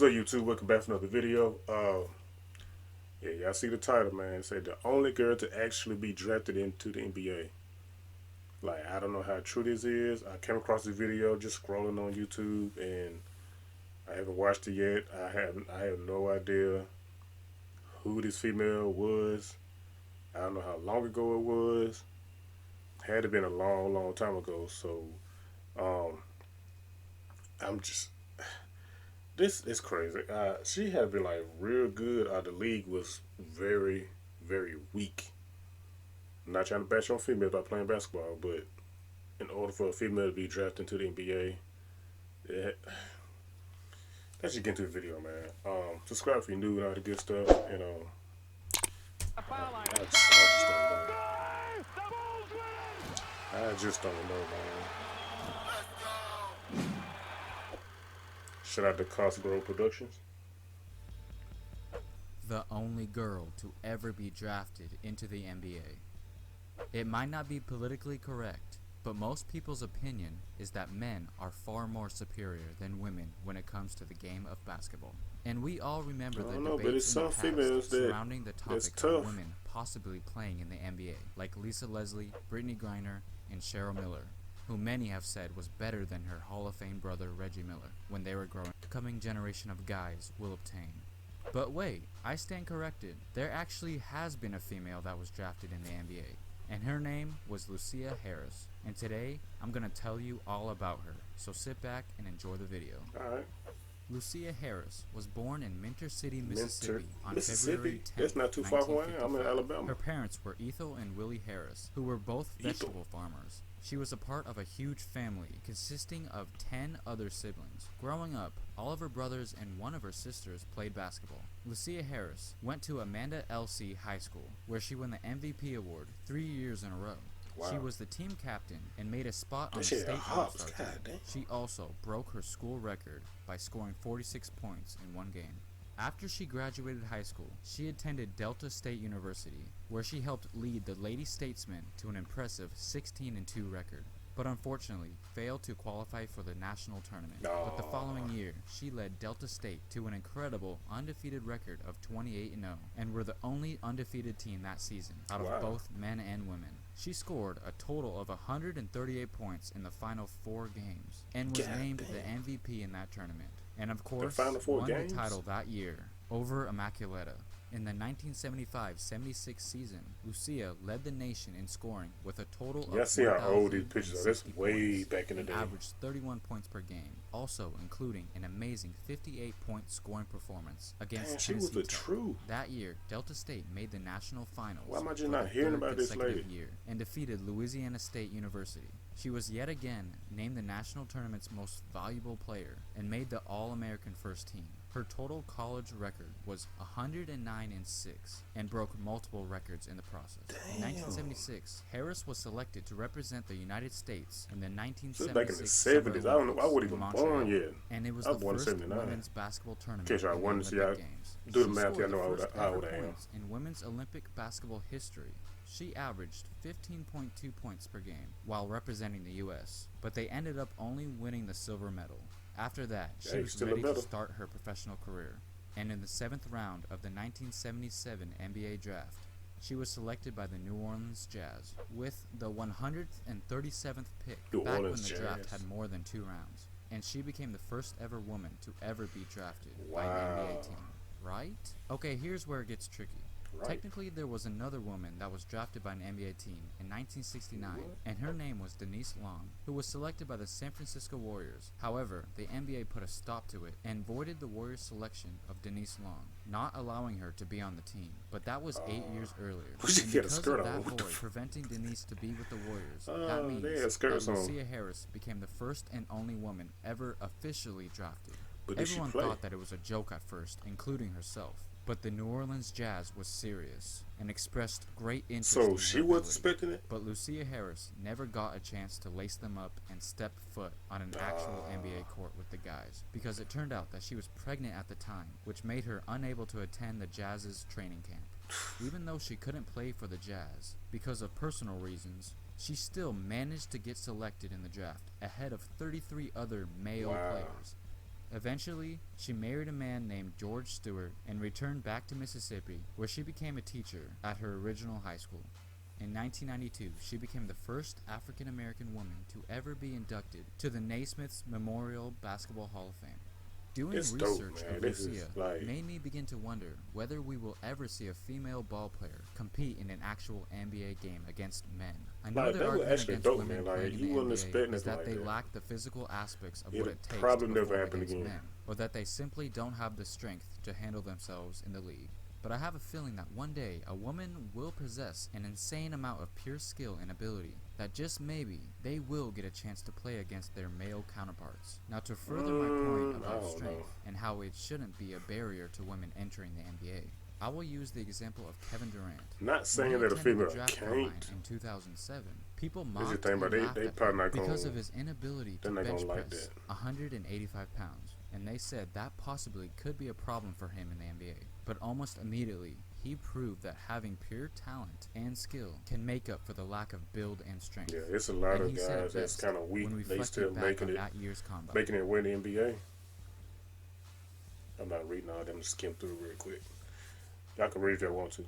So YouTube, welcome back for another video. Yeah, y'all see the title, man. It said the only girl to actually be drafted into the NBA. Like, I don't know how true this is. I came across the video just scrolling on YouTube, and I haven't watched it yet. I have no idea who this female was. I don't know how long ago it was. Had to been a long, long time ago. So, um, I'm just this is crazy. She had been like real good. The league was very, very weak. I'm not trying to bash on females by playing basketball, but in order for a female to be drafted into the NBA, yeah, let's just get into the video, man. Subscribe if you're new and all the good stuff. I just don't know. I just don't know, man. Shout out to Cosgrove Productions. The only girl to ever be drafted into the NBA. It might not be politically correct, but most people's opinion is that men are far more superior than women when it comes to the game of basketball. And we all remember the debates in the past surrounding the topic of women possibly playing in the NBA, like Lisa Leslie, Brittany Griner, and Cheryl Miller, who many have said was better than her Hall of Fame brother Reggie Miller when they were growing. The coming generation of guys will obtain. But wait, I stand corrected. There actually has been a female that was drafted in the NBA, and her name was Lusia Harris. And today, I'm gonna tell you all about her, so sit back and enjoy the video. Alright. Lusia Harris was born in Minter City, Mississippi on February 10th, That's not too far away. I'm in Alabama. Her parents were Ethel and Willie Harris, who were both vegetable farmers. She was a part of a huge family consisting of 10 other siblings. Growing up, all of her brothers and one of her sisters played basketball. Lusia Harris went to Amanda L.C. High School, where she won the MVP award 3 years in a row. Wow. She was the team captain and made a spot on the state All-Star team. She also broke her school record by scoring 46 points in one game. After she graduated high school, she attended Delta State University, where she helped lead the Lady Statesmen to an impressive 16-2 record, but unfortunately failed to qualify for the national tournament. But the following year, she led Delta State to an incredible undefeated record of 28-0, and were the only undefeated team that season out of both men and women. She scored a total of 138 points in the final 4 games, and was named the MVP in that tournament. And of course, won the title that year over Immaculata. In the 1975-76 season, Lusia led the nation in scoring with a total of 1,060 way back in the day. Averaged 31 points per game, also including an amazing 58-point scoring performance against Tennessee Tech. That year, Delta State made the national finals for the third consecutive year and defeated Louisiana State University. She was yet again named the national tournament's most valuable player and made the All-American first team. Her total college record was 109-6 and broke multiple records in the process. In 1976, Harris was selected to represent the United States in the 1976 back in the 70s. I don't know. I wasn't even born yet. And it was the first women's basketball tournament in the Olympic Games. Do the math, y'all know how old I am. In women's Olympic basketball history, she averaged 15.2 points per game while representing the U.S., but they ended up only winning the silver medal. After that, she was ready to start her professional career, and in the 7th round of the 1977 NBA draft, she was selected by the New Orleans Jazz with the 137th pick back when the draft had more than 2 rounds, and she became the first ever woman to ever be drafted by an NBA team. Right? Okay, here's where it gets tricky. Technically, there was another woman that was drafted by an NBA team in 1969, and her name was Denise Long, who was selected by the San Francisco Warriors. However, the NBA put a stop to it and voided the Warriors' selection of Denise Long, not allowing her to be on the team. But that was 8 years earlier, and because of that void preventing Denise to be with the Warriors, that means that Lusia Harris became the first and only woman ever officially drafted. Everyone thought that it was a joke at first, including herself. But the New Orleans Jazz was serious and expressed great interest in her ability. So she was expecting it? But Lusia Harris never got a chance to lace them up and step foot on an actual NBA court with the guys, because it turned out that she was pregnant at the time, which made her unable to attend the Jazz's training camp. Even though she couldn't play for the Jazz because of personal reasons, she still managed to get selected in the draft ahead of 33 other male players. Eventually, she married a man named George Stewart and returned back to Mississippi, where she became a teacher at her original high school. In 1992, she became the first African American woman to ever be inducted to the Naismith's Memorial Basketball Hall of Fame. Doing It's research dope, man. of This Lucia is like, made me begin to wonder whether we will ever see a female ball player compete in an actual NBA game against men. I know like their that was argument actually against dope, women man. Like playing in you the wouldn't NBA expect is nothing that like they that. lack the physical aspects of It'll what it takes probably to never perform happen against again. men, or that they simply don't have the strength to handle themselves in the league. But I have a feeling that one day a woman will possess an insane amount of pure skill and ability that just maybe they will get a chance to play against their male counterparts. Now, to further my point I about don't strength know. and how it shouldn't be a barrier to women entering the NBA, I will use the example of Kevin Durant. Not When saying he that a attended the female draft combine can't. in 2007, people This is the mocked thing and about laughed they at probably him not because gonna. of his inability to They're not bench gonna like press that. 185 pounds, and they said that possibly could be a problem for him in the NBA. But almost immediately, he proved that having pure talent and skill can make up for the lack of build and strength. Yeah, it's a lot And of he said it guys that's best kind of weak. when we They still reflected back on that year's combine. making it win the NBA. I'm not reading all them. Skim through real quick. Y'all can read if y'all want to.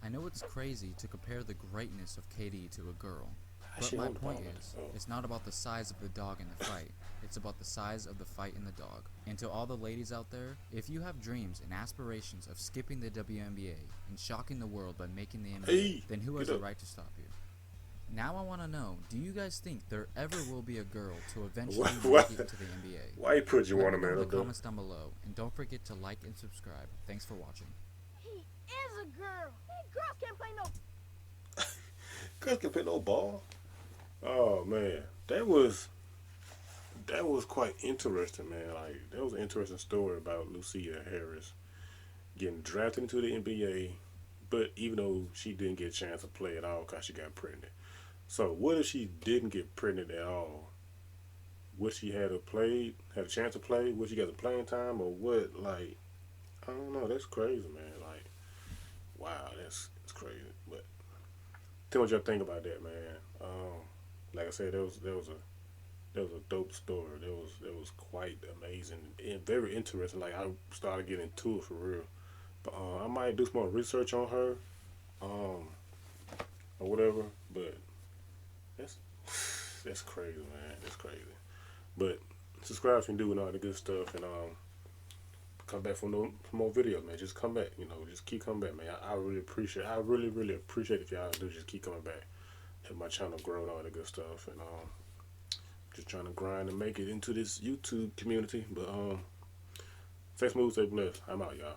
I know it's crazy to compare the greatness of KD to a girl, but She my on the point ball, is, oh. it's not about the size of the dog in the fight, it's about the size of the fight in the dog. And to all the ladies out there, if you have dreams and aspirations of skipping the WNBA and shocking the world by making the NBA, Hey, then who has get the up. right to stop you? Now I want to know, do you guys think there ever will be a girl to eventually What? make it into the NBA? Why you put you Let on me a know man in the up there? comments down below, and don't forget to like and subscribe. Thanks for watching. He is a girl. Hey, girls can't play no. Girls can play no ball. Oh man, that was quite interesting, man. Like that was an interesting story about Lusia Harris getting drafted into the NBA, but even though she didn't get a chance to play at all because she got pregnant. So what if she didn't get pregnant at all? Would she had a chance to play? Would she get the playing time, or what? Like I don't know. That's crazy, man. Like wow, that's crazy. But tell me what y'all think about that, man. Like I said, that was a dope story. That was quite amazing and very interesting. Like I started getting into it for real. But I might do some more research on her, or whatever. But that's that's crazy, man. That's crazy. But subscribe if you do and all the good stuff, and come back for more videos, man. Just come back, just keep coming back, man. I really appreciate. I really appreciate if y'all do just keep coming back. Help my channel grow and all the good stuff, and just trying to grind and make it into this YouTube community. But stay smooth, stay blessed. I'm out, y'all.